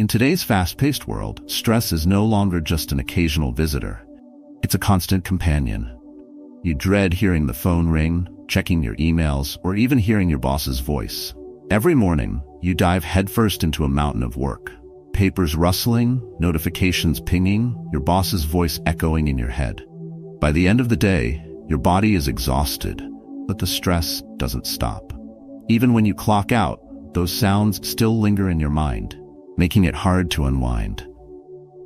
In today's fast-paced world, stress is no longer just an occasional visitor. It's a constant companion. You dread hearing the phone ring, checking your emails, or even hearing your boss's voice. Every morning, you dive headfirst into a mountain of work. Papers rustling, notifications pinging, your boss's voice echoing in your head. By the end of the day, your body is exhausted, but the stress doesn't stop. Even when you clock out, those sounds still linger in your mind, making it hard to unwind.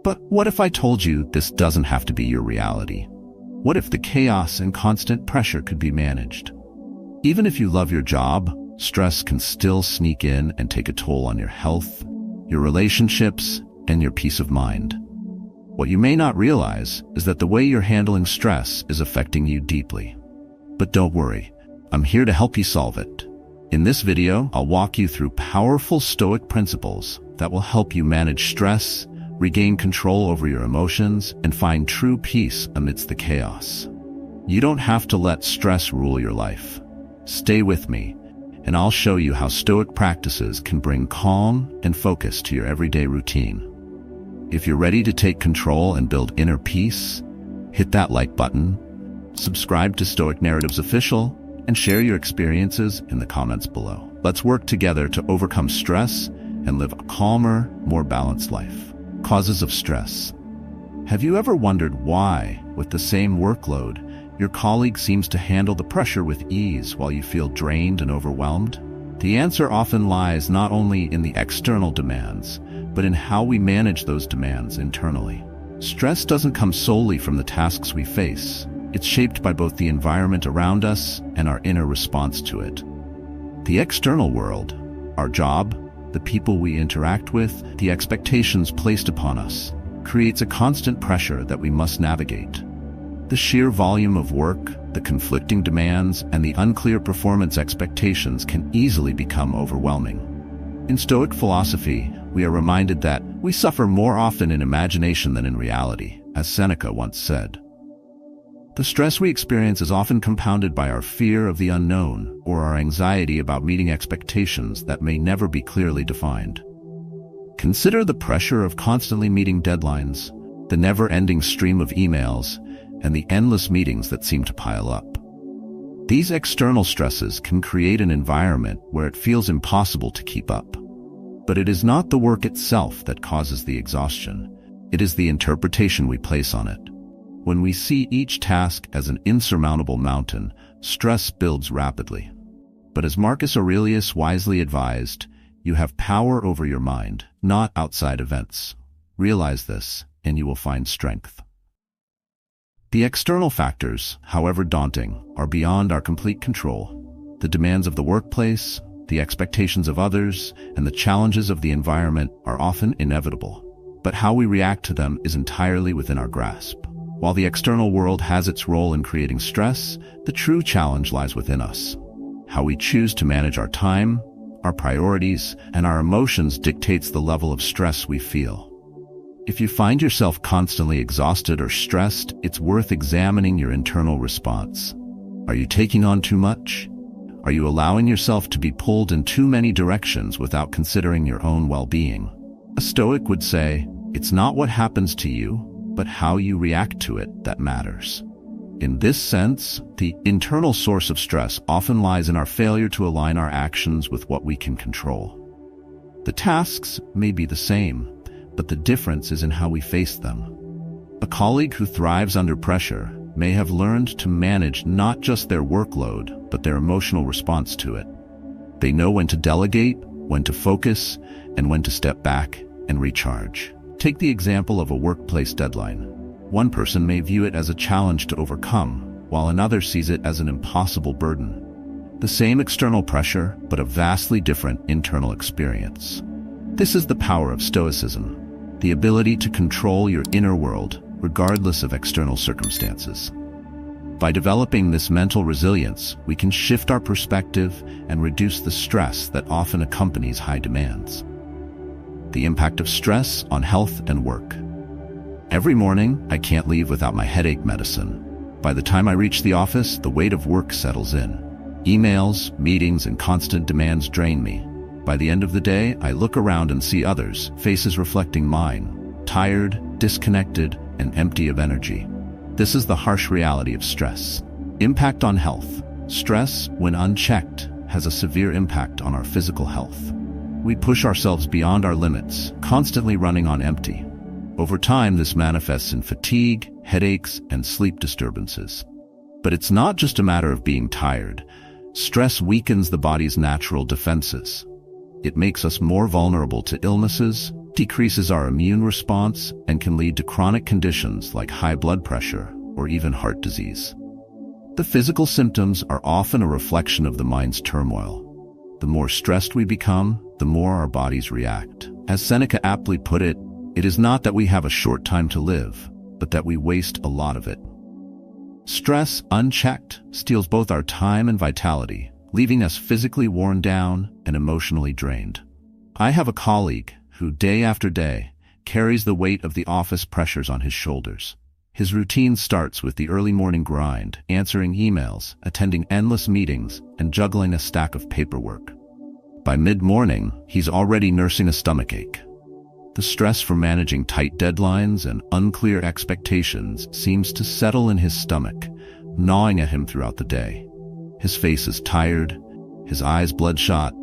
But what if I told you this doesn't have to be your reality? What if the chaos and constant pressure could be managed? Even if you love your job, stress can still sneak in and take a toll on your health, your relationships, and your peace of mind. What you may not realize is that the way you're handling stress is affecting you deeply. But don't worry, I'm here to help you solve it. In this video, I'll walk you through powerful Stoic principles that will help you manage stress, regain control over your emotions, and find true peace amidst the chaos. You don't have to let stress rule your life. Stay with me, and I'll show you how Stoic practices can bring calm and focus to your everyday routine. If you're ready to take control and build inner peace, hit that like button, subscribe to Stoic Narratives Official, and share your experiences in the comments below. Let's work together to overcome stress and live a calmer, more balanced life. Causes of stress. Have you ever wondered why, with the same workload, your colleague seems to handle the pressure with ease while you feel drained and overwhelmed? The answer often lies not only in the external demands, but in how we manage those demands internally. Stress doesn't come solely from the tasks we face. It's shaped by both the environment around us and our inner response to it. The external world, our job, the people we interact with, the expectations placed upon us, creates a constant pressure that we must navigate. The sheer volume of work, the conflicting demands, and the unclear performance expectations can easily become overwhelming. In Stoic philosophy, we are reminded that we suffer more often in imagination than in reality, as Seneca once said. The stress we experience is often compounded by our fear of the unknown or our anxiety about meeting expectations that may never be clearly defined. Consider the pressure of constantly meeting deadlines, the never-ending stream of emails, and the endless meetings that seem to pile up. These external stresses can create an environment where it feels impossible to keep up. But it is not the work itself that causes the exhaustion. It is the interpretation we place on it. When we see each task as an insurmountable mountain, stress builds rapidly. But as Marcus Aurelius wisely advised, you have power over your mind, not outside events. Realize this, and you will find strength. The external factors, however daunting, are beyond our complete control. The demands of the workplace, the expectations of others, and the challenges of the environment are often inevitable. But how we react to them is entirely within our grasp. While the external world has its role in creating stress, the true challenge lies within us. How we choose to manage our time, our priorities, and our emotions dictates the level of stress we feel. If you find yourself constantly exhausted or stressed, it's worth examining your internal response. Are you taking on too much? Are you allowing yourself to be pulled in too many directions without considering your own well-being? A Stoic would say, it's not what happens to you, but how you react to it that matters. In this sense, the internal source of stress often lies in our failure to align our actions with what we can control. The tasks may be the same, but the difference is in how we face them. A colleague who thrives under pressure may have learned to manage not just their workload, but their emotional response to it. They know when to delegate, when to focus, and when to step back and recharge. Take the example of a workplace deadline. One person may view it as a challenge to overcome, while another sees it as an impossible burden. The same external pressure, but a vastly different internal experience. This is the power of Stoicism, the ability to control your inner world, regardless of external circumstances. By developing this mental resilience, we can shift our perspective and reduce the stress that often accompanies high demands. The impact of stress on health and work. Every morning, I can't leave without my headache medicine. By the time I reach the office, the weight of work settles in. Emails, meetings, and constant demands drain me. By the end of the day, I look around and see others, faces reflecting mine, tired, disconnected, and empty of energy. This is the harsh reality of stress. Impact on health. Stress, when unchecked, has a severe impact on our physical health. We push ourselves beyond our limits, constantly running on empty. Over time, this manifests in fatigue, headaches, and sleep disturbances. But it's not just a matter of being tired. Stress weakens the body's natural defenses. It makes us more vulnerable to illnesses, decreases our immune response, and can lead to chronic conditions like high blood pressure or even heart disease. The physical symptoms are often a reflection of the mind's turmoil. The more stressed we become, the more our bodies react. As Seneca aptly put it, it is not that we have a short time to live, but that we waste a lot of it. Stress, unchecked, steals both our time and vitality, leaving us physically worn down and emotionally drained. I have a colleague who, day after day, carries the weight of the office pressures on his shoulders. His routine starts with the early morning grind, answering emails, attending endless meetings, and juggling a stack of paperwork. By mid-morning, he's already nursing a stomachache. The stress from managing tight deadlines and unclear expectations seems to settle in his stomach, gnawing at him throughout the day. His face is tired, his eyes bloodshot,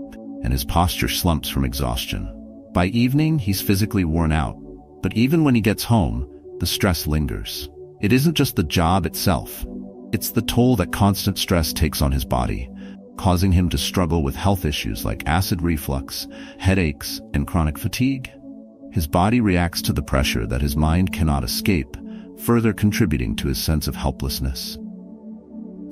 and his posture slumps from exhaustion. By evening, he's physically worn out, but even when he gets home, the stress lingers. It isn't just the job itself. It's the toll that constant stress takes on his body, causing him to struggle with health issues like acid reflux, headaches, and chronic fatigue. His body reacts to the pressure that his mind cannot escape, further contributing to his sense of helplessness.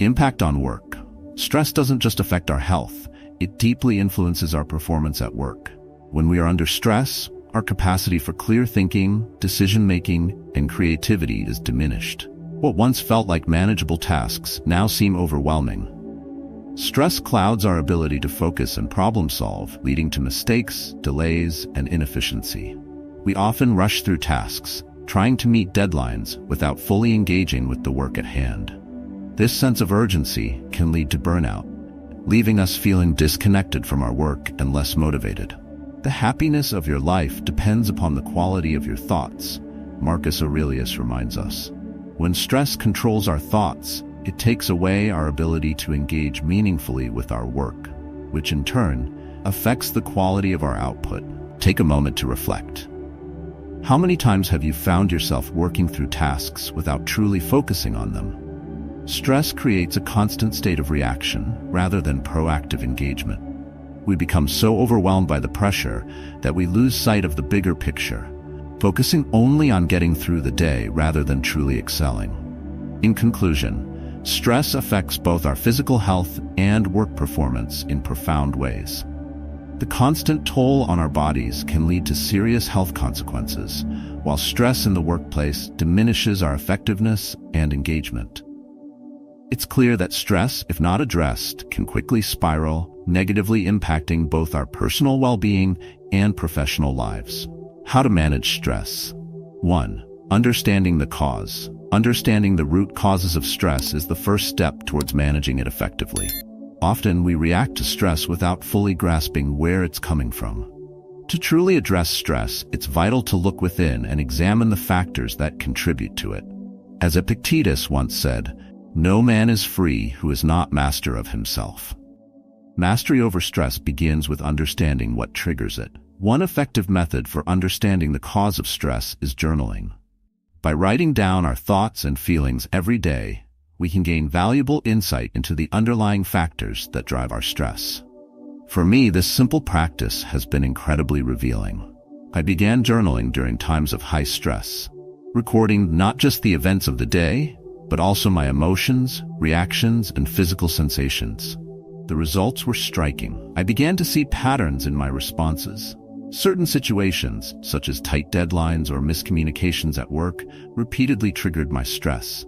Impact on work. Stress doesn't just affect our health, it deeply influences our performance at work. When we are under stress, our capacity for clear thinking, decision-making, and creativity is diminished. What once felt like manageable tasks now seem overwhelming. Stress clouds our ability to focus and problem-solve, leading to mistakes, delays, and inefficiency. We often rush through tasks, trying to meet deadlines without fully engaging with the work at hand. This sense of urgency can lead to burnout, leaving us feeling disconnected from our work and less motivated. The happiness of your life depends upon the quality of your thoughts, Marcus Aurelius reminds us. When stress controls our thoughts, it takes away our ability to engage meaningfully with our work, which in turn affects the quality of our output. Take a moment to reflect. How many times have you found yourself working through tasks without truly focusing on them? Stress creates a constant state of reaction rather than proactive engagement. We become so overwhelmed by the pressure that we lose sight of the bigger picture, focusing only on getting through the day rather than truly excelling. In conclusion, stress affects both our physical health and work performance in profound ways. The constant toll on our bodies can lead to serious health consequences, while stress in the workplace diminishes our effectiveness and engagement. It's clear that stress, if not addressed, can quickly spiral, negatively impacting both our personal well-being and professional lives. How to manage stress. 1. Understanding the cause. Understanding the root causes of stress is the first step towards managing it effectively. Often we react to stress without fully grasping where it's coming from. To truly address stress, it's vital to look within and examine the factors that contribute to it. As Epictetus once said, "No man is free who is not master of himself." Mastery over stress begins with understanding what triggers it. One effective method for understanding the cause of stress is journaling. By writing down our thoughts and feelings every day, we can gain valuable insight into the underlying factors that drive our stress. For me, this simple practice has been incredibly revealing. I began journaling during times of high stress, recording not just the events of the day, but also my emotions, reactions, and physical sensations. The results were striking. I began to see patterns in my responses. Certain situations, such as tight deadlines or miscommunications at work, repeatedly triggered my stress.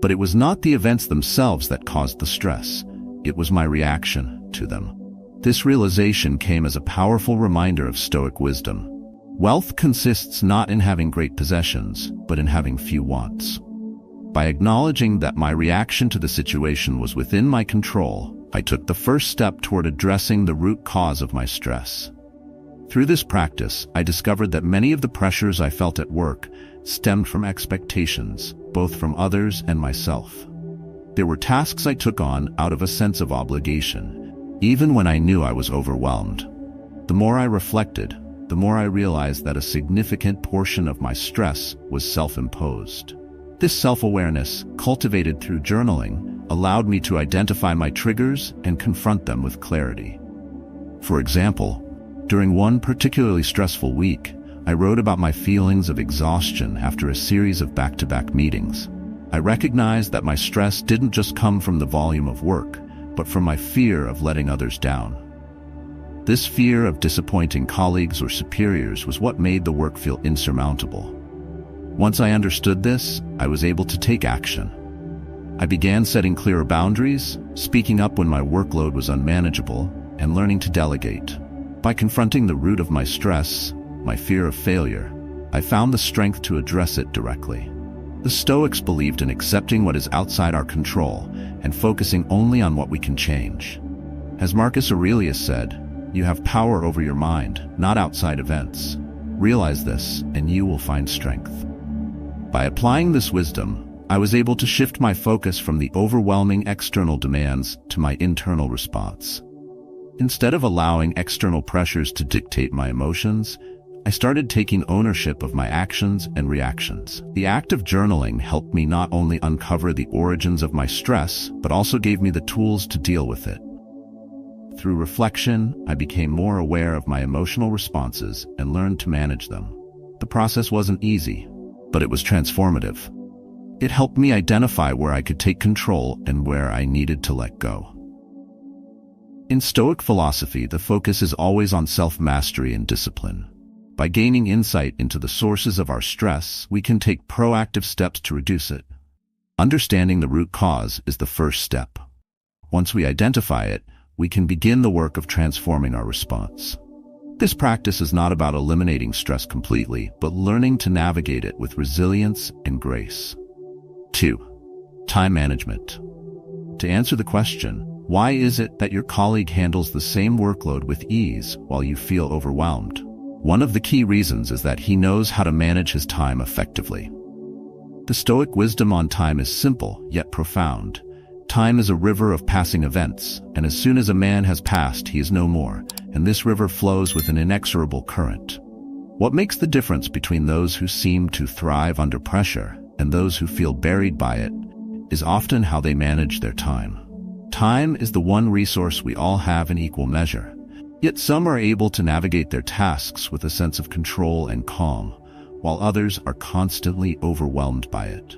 But it was not the events themselves that caused the stress. It was my reaction to them. This realization came as a powerful reminder of Stoic wisdom. Wealth consists not in having great possessions, but in having few wants. By acknowledging that my reaction to the situation was within my control, I took the first step toward addressing the root cause of my stress. Through this practice, I discovered that many of the pressures I felt at work stemmed from expectations, both from others and myself. There were tasks I took on out of a sense of obligation, even when I knew I was overwhelmed. The more I reflected, the more I realized that a significant portion of my stress was self-imposed. This self-awareness, cultivated through journaling, allowed me to identify my triggers and confront them with clarity. For example, during one particularly stressful week, I wrote about my feelings of exhaustion after a series of back-to-back meetings. I recognized that my stress didn't just come from the volume of work, but from my fear of letting others down. This fear of disappointing colleagues or superiors was what made the work feel insurmountable. Once I understood this, I was able to take action. I began setting clearer boundaries, speaking up when my workload was unmanageable, and learning to delegate. By confronting the root of my stress, my fear of failure, I found the strength to address it directly. The Stoics believed in accepting what is outside our control and focusing only on what we can change. As Marcus Aurelius said, "You have power over your mind, not outside events. Realize this, and you will find strength." By applying this wisdom, I was able to shift my focus from the overwhelming external demands to my internal response. Instead of allowing external pressures to dictate my emotions, I started taking ownership of my actions and reactions. The act of journaling helped me not only uncover the origins of my stress, but also gave me the tools to deal with it. Through reflection, I became more aware of my emotional responses and learned to manage them. The process wasn't easy, but it was transformative. It helped me identify where I could take control and where I needed to let go. In Stoic philosophy, the focus is always on self-mastery and discipline. By gaining insight into the sources of our stress, we can take proactive steps to reduce it. Understanding the root cause is the first step. Once we identify it, we can begin the work of transforming our response. This practice is not about eliminating stress completely, but learning to navigate it with resilience and grace. 2. Time management. To answer the question, why is it that your colleague handles the same workload with ease while you feel overwhelmed? One of the key reasons is that he knows how to manage his time effectively. The Stoic wisdom on time is simple, yet profound. Time is a river of passing events, and as soon as a man has passed, he is no more, and this river flows with an inexorable current. What makes the difference between those who seem to thrive under pressure and those who feel buried by it is often how they manage their time. Time is the one resource we all have in equal measure, yet some are able to navigate their tasks with a sense of control and calm, while others are constantly overwhelmed by it.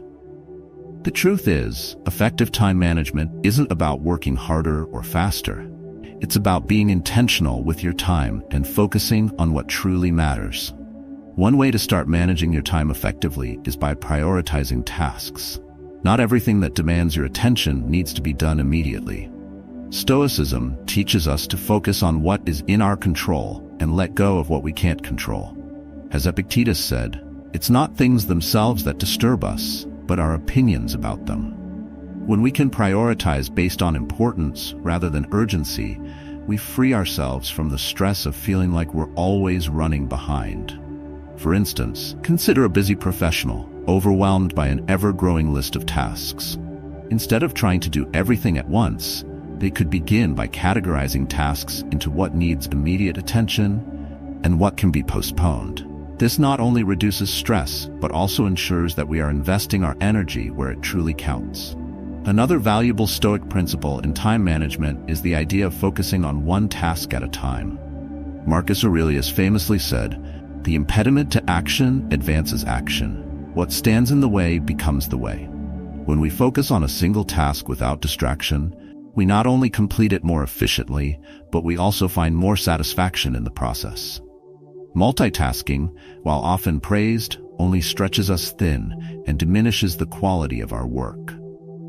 The truth is, effective time management isn't about working harder or faster. It's about being intentional with your time and focusing on what truly matters. One way to start managing your time effectively is by prioritizing tasks. Not everything that demands your attention needs to be done immediately. Stoicism teaches us to focus on what is in our control and let go of what we can't control. As Epictetus said, it's not things themselves that disturb us, but our opinions about them. When we can prioritize based on importance rather than urgency, we free ourselves from the stress of feeling like we're always running behind. For instance, consider a busy professional, overwhelmed by an ever-growing list of tasks. Instead of trying to do everything at once, they could begin by categorizing tasks into what needs immediate attention and what can be postponed. This not only reduces stress, but also ensures that we are investing our energy where it truly counts. Another valuable Stoic principle in time management is the idea of focusing on one task at a time. Marcus Aurelius famously said, "The impediment to action advances action. What stands in the way becomes the way." When we focus on a single task without distraction, we not only complete it more efficiently, but we also find more satisfaction in the process. Multitasking, while often praised, only stretches us thin and diminishes the quality of our work.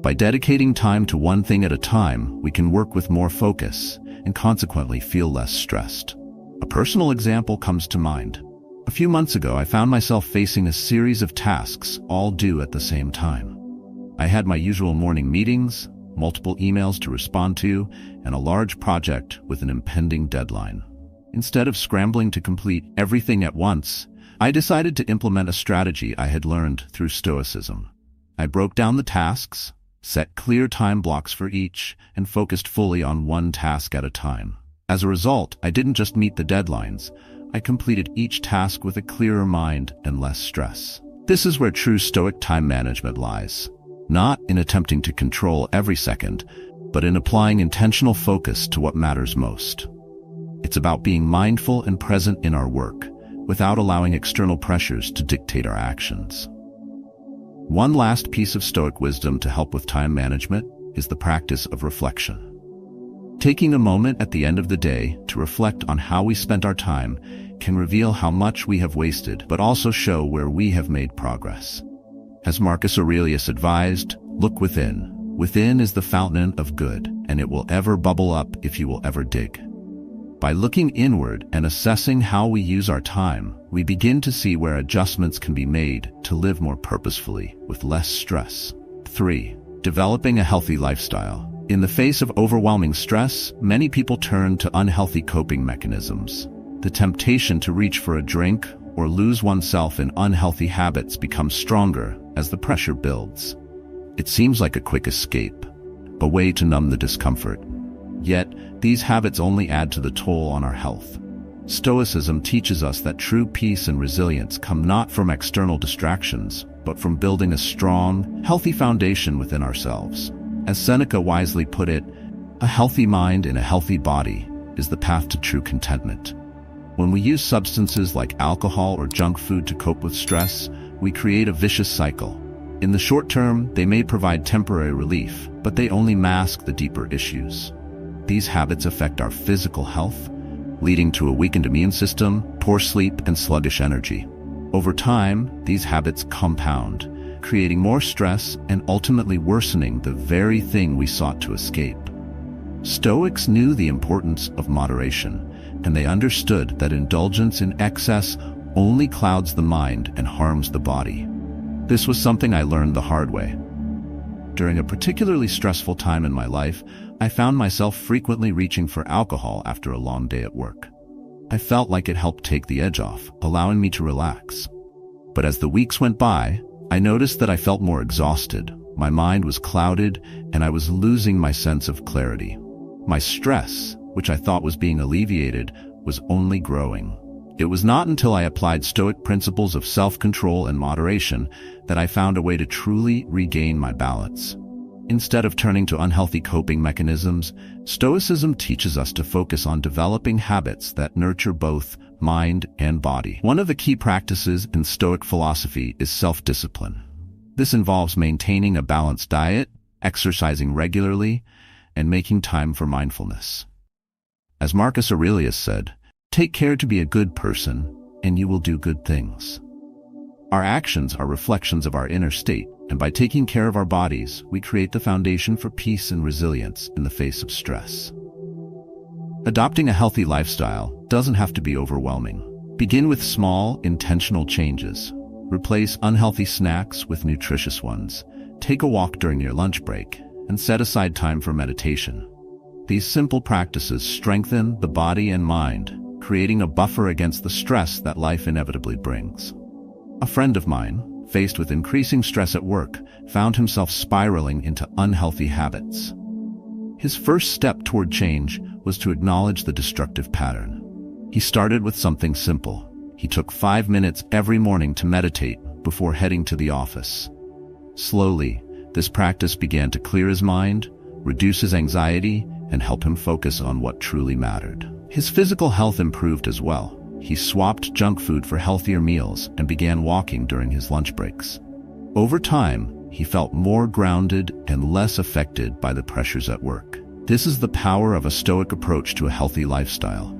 By dedicating time to one thing at a time, we can work with more focus and consequently feel less stressed. A personal example comes to mind. A few months ago, I found myself facing a series of tasks, all due at the same time. I had my usual morning meetings, multiple emails to respond to, and a large project with an impending deadline. Instead of scrambling to complete everything at once, I decided to implement a strategy I had learned through Stoicism. I broke down the tasks, set clear time blocks for each, and focused fully on one task at a time. As a result, I didn't just meet the deadlines, I completed each task with a clearer mind and less stress. This is where true Stoic time management lies. Not in attempting to control every second, but in applying intentional focus to what matters most. It's about being mindful and present in our work, without allowing external pressures to dictate our actions. One last piece of Stoic wisdom to help with time management is the practice of reflection. Taking a moment at the end of the day to reflect on how we spent our time can reveal how much we have wasted, but also show where we have made progress. As Marcus Aurelius advised, look within. Within is the fountain of good, and it will ever bubble up if you will ever dig. By looking inward and assessing how we use our time, we begin to see where adjustments can be made to live more purposefully with less stress. 3. Developing a healthy lifestyle. In the face of overwhelming stress, many people turn to unhealthy coping mechanisms. The temptation to reach for a drink or lose oneself in unhealthy habits becomes stronger as the pressure builds. It seems like a quick escape, a way to numb the discomfort. Yet, these habits only add to the toll on our health. Stoicism teaches us that true peace and resilience come not from external distractions, but from building a strong, healthy foundation within ourselves. As Seneca wisely put it, a healthy mind in a healthy body is the path to true contentment. When we use substances like alcohol or junk food to cope with stress, we create a vicious cycle. In the short term, they may provide temporary relief, but they only mask the deeper issues. These habits affect our physical health, leading to a weakened immune system, poor sleep, and sluggish energy. Over time, these habits compound, creating more stress and ultimately worsening the very thing we sought to escape. Stoics knew the importance of moderation, and they understood that indulgence in excess only clouds the mind and harms the body. This was something I learned the hard way. During a particularly stressful time in my life, I found myself frequently reaching for alcohol after a long day at work. I felt like it helped take the edge off, allowing me to relax. But as the weeks went by, I noticed that I felt more exhausted, my mind was clouded, and I was losing my sense of clarity. My stress, which I thought was being alleviated, was only growing. It was not until I applied Stoic principles of self-control and moderation that I found a way to truly regain my balance. Instead of turning to unhealthy coping mechanisms, Stoicism teaches us to focus on developing habits that nurture both mind and body. One of the key practices in Stoic philosophy is self-discipline. This involves maintaining a balanced diet, exercising regularly, and making time for mindfulness. As Marcus Aurelius said, "Take care to be a good person, and you will do good things." Our actions are reflections of our inner state, and by taking care of our bodies, we create the foundation for peace and resilience in the face of stress. Adopting a healthy lifestyle doesn't have to be overwhelming. Begin with small, intentional changes. Replace unhealthy snacks with nutritious ones. Take a walk during your lunch break, and set aside time for meditation. These simple practices strengthen the body and mind, creating a buffer against the stress that life inevitably brings. A friend of mine, faced with increasing stress at work, found himself spiraling into unhealthy habits. His first step toward change was to acknowledge the destructive pattern. He started with something simple. He took 5 minutes every morning to meditate before heading to the office. Slowly, this practice began to clear his mind, reduce his anxiety, and help him focus on what truly mattered. His physical health improved as well. He swapped junk food for healthier meals and began walking during his lunch breaks. Over time, he felt more grounded and less affected by the pressures at work. This is the power of a Stoic approach to a healthy lifestyle.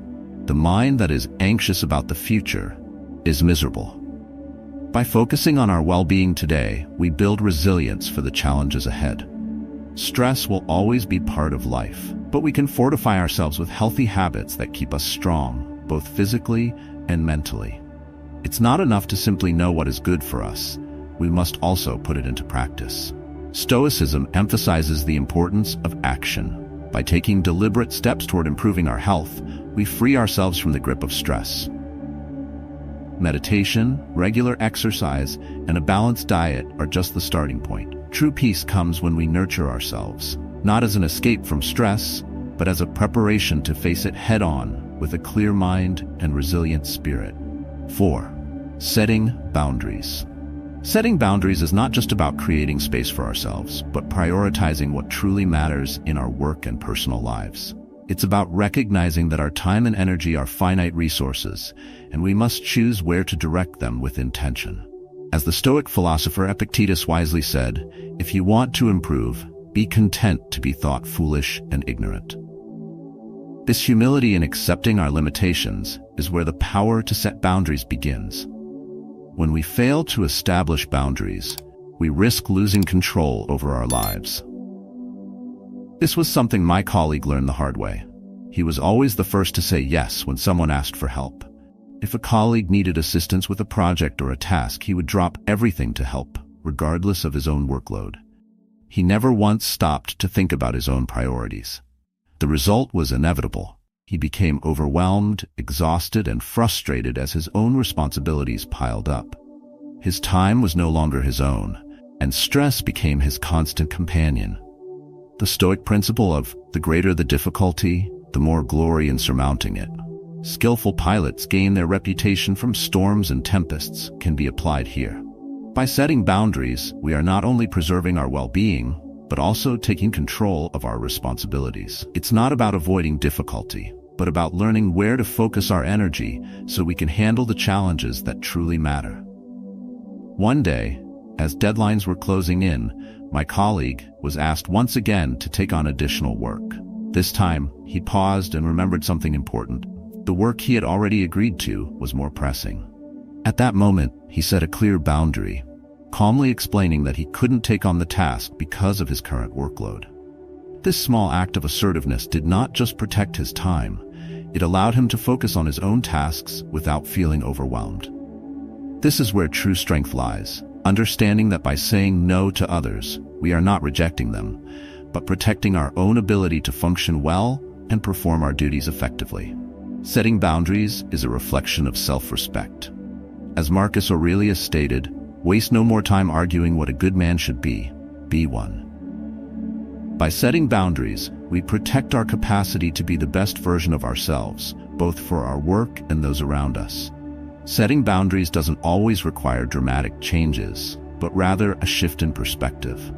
The mind that is anxious about the future is miserable. By focusing on our well-being today, we build resilience for the challenges ahead. Stress will always be part of life, but we can fortify ourselves with healthy habits that keep us strong, both physically and mentally. It's not enough to simply know what is good for us. We must also put it into practice. Stoicism emphasizes the importance of action. By taking deliberate steps toward improving our health, we free ourselves from the grip of stress. Meditation, regular exercise, and a balanced diet are just the starting point. True peace comes when we nurture ourselves, not as an escape from stress, but as a preparation to face it head-on with a clear mind and resilient spirit. 4. Setting boundaries. Setting boundaries is not just about creating space for ourselves, but prioritizing what truly matters in our work and personal lives. It's about recognizing that our time and energy are finite resources, and we must choose where to direct them with intention. As the Stoic philosopher Epictetus wisely said, "If you want to improve, be content to be thought foolish and ignorant." This humility in accepting our limitations is where the power to set boundaries begins. When we fail to establish boundaries, we risk losing control over our lives. This was something my colleague learned the hard way. He was always the first to say yes when someone asked for help. If a colleague needed assistance with a project or a task, he would drop everything to help, regardless of his own workload. He never once stopped to think about his own priorities. The result was inevitable. He became overwhelmed, exhausted, and frustrated as his own responsibilities piled up. His time was no longer his own, and stress became his constant companion. The Stoic principle of the greater the difficulty, the more glory in surmounting it. Skillful pilots gain their reputation from storms and tempests can be applied here. By setting boundaries, we are not only preserving our well-being, but also taking control of our responsibilities. It's not about avoiding difficulty, but about learning where to focus our energy so we can handle the challenges that truly matter. One day, as deadlines were closing in, my colleague was asked once again to take on additional work. This time, he paused and remembered something important. The work he had already agreed to was more pressing. At that moment, he set a clear boundary, calmly explaining that he couldn't take on the task because of his current workload. This small act of assertiveness did not just protect his time, it allowed him to focus on his own tasks without feeling overwhelmed. This is where true strength lies, understanding that by saying no to others, we are not rejecting them, but protecting our own ability to function well and perform our duties effectively. Setting boundaries is a reflection of self-respect. As Marcus Aurelius stated, "Waste no more time arguing what a good man should be one." By setting boundaries, we protect our capacity to be the best version of ourselves, both for our work and those around us. Setting boundaries doesn't always require dramatic changes, but rather a shift in perspective.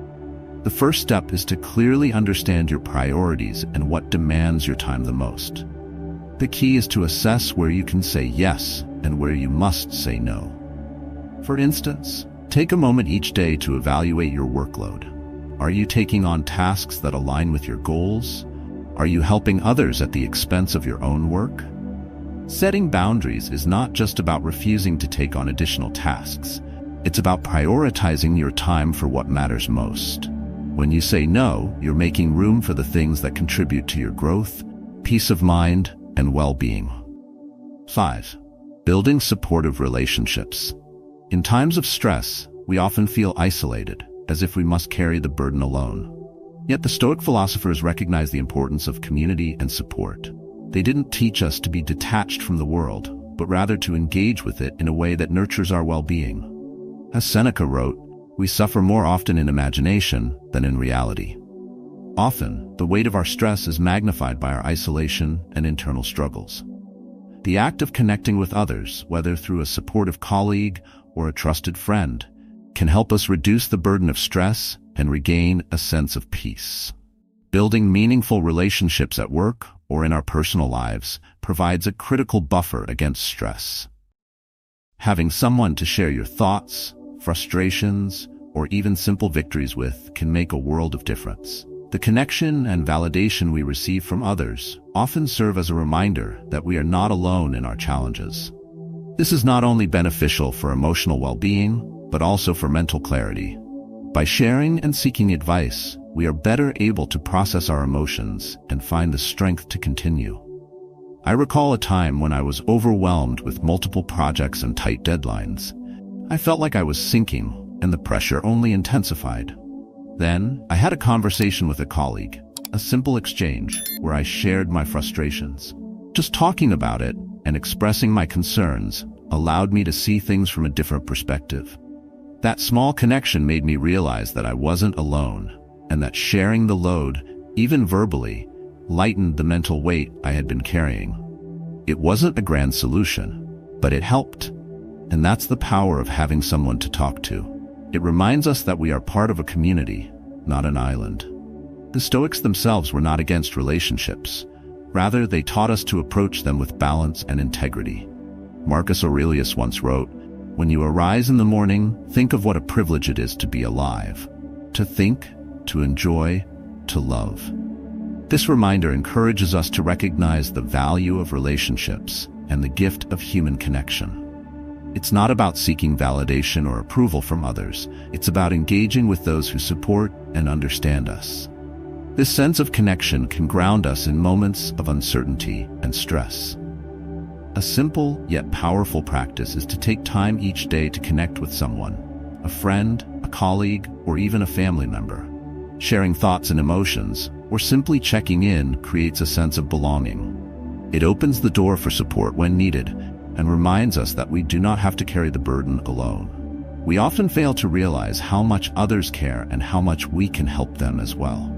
The first step is to clearly understand your priorities and what demands your time the most. The key is to assess where you can say yes and where you must say no. For instance, take a moment each day to evaluate your workload. Are you taking on tasks that align with your goals? Are you helping others at the expense of your own work? Setting boundaries is not just about refusing to take on additional tasks. It's about prioritizing your time for what matters most. When you say no, you're making room for the things that contribute to your growth, peace of mind, and well-being. 5. Building supportive relationships. In times of stress, we often feel isolated, as if we must carry the burden alone. Yet the Stoic philosophers recognize the importance of community and support. They didn't teach us to be detached from the world, but rather to engage with it in a way that nurtures our well-being. As Seneca wrote, "We suffer more often in imagination than in reality." Often, the weight of our stress is magnified by our isolation and internal struggles. The act of connecting with others, whether through a supportive colleague or a trusted friend, can help us reduce the burden of stress and regain a sense of peace. Building meaningful relationships at work or in our personal lives provides a critical buffer against stress. Having someone to share your thoughts, frustrations, or even simple victories with can make a world of difference. The connection and validation we receive from others often serve as a reminder that we are not alone in our challenges. This is not only beneficial for emotional well-being, but also for mental clarity. By sharing and seeking advice, we are better able to process our emotions and find the strength to continue. I recall a time when I was overwhelmed with multiple projects and tight deadlines. I felt like I was sinking, and the pressure only intensified. Then, I had a conversation with a colleague, a simple exchange where I shared my frustrations. Just talking about it and expressing my concerns allowed me to see things from a different perspective. That small connection made me realize that I wasn't alone, and that sharing the load, even verbally, lightened the mental weight I had been carrying. It wasn't a grand solution, but it helped. And that's the power of having someone to talk to. It reminds us that we are part of a community, not an island. The Stoics themselves were not against relationships. Rather, they taught us to approach them with balance and integrity. Marcus Aurelius once wrote, "When you arise in the morning, think of what a privilege it is to be alive, to think, to enjoy, to love." This reminder encourages us to recognize the value of relationships and the gift of human connection. It's not about seeking validation or approval from others. It's about engaging with those who support and understand us. This sense of connection can ground us in moments of uncertainty and stress. A simple yet powerful practice is to take time each day to connect with someone, a friend, a colleague, or even a family member. Sharing thoughts and emotions, or simply checking in, creates a sense of belonging. It opens the door for support when needed, and reminds us that we do not have to carry the burden alone. We often fail to realize how much others care and how much we can help them as well.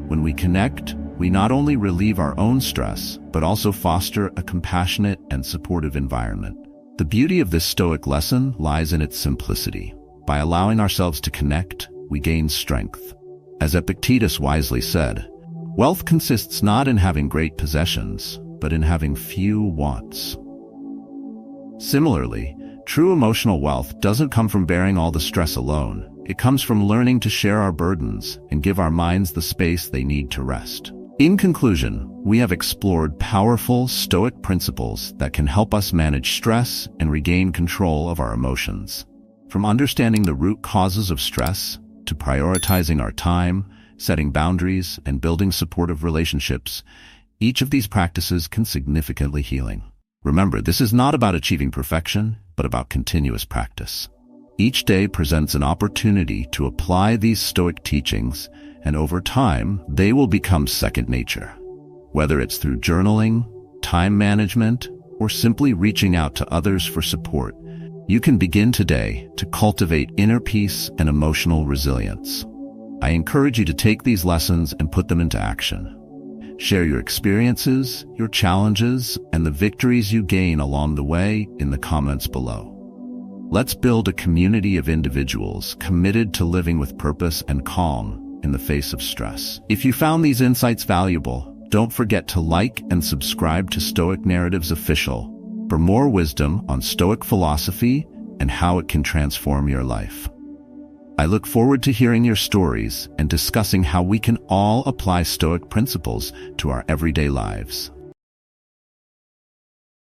When we connect, we not only relieve our own stress, but also foster a compassionate and supportive environment. The beauty of this Stoic lesson lies in its simplicity. By allowing ourselves to connect, we gain strength. As Epictetus wisely said, "Wealth consists not in having great possessions, but in having few wants." Similarly, true emotional wealth doesn't come from bearing all the stress alone. It comes from learning to share our burdens and give our minds the space they need to rest. In conclusion, we have explored powerful Stoic principles that can help us manage stress and regain control of our emotions. From understanding the root causes of stress, to prioritizing our time, setting boundaries, and building supportive relationships, each of these practices can significantly healing. Remember, this is not about achieving perfection, but about continuous practice. Each day presents an opportunity to apply these Stoic teachings, and over time, they will become second nature. Whether it's through journaling, time management, or simply reaching out to others for support, you can begin today to cultivate inner peace and emotional resilience. I encourage you to take these lessons and put them into action. Share your experiences, your challenges, and the victories you gain along the way in the comments below. Let's build a community of individuals committed to living with purpose and calm in the face of stress. If you found these insights valuable, don't forget to like and subscribe to Stoic Narratives Official for more wisdom on Stoic philosophy and how it can transform your life. I look forward to hearing your stories and discussing how we can all apply Stoic principles to our everyday lives.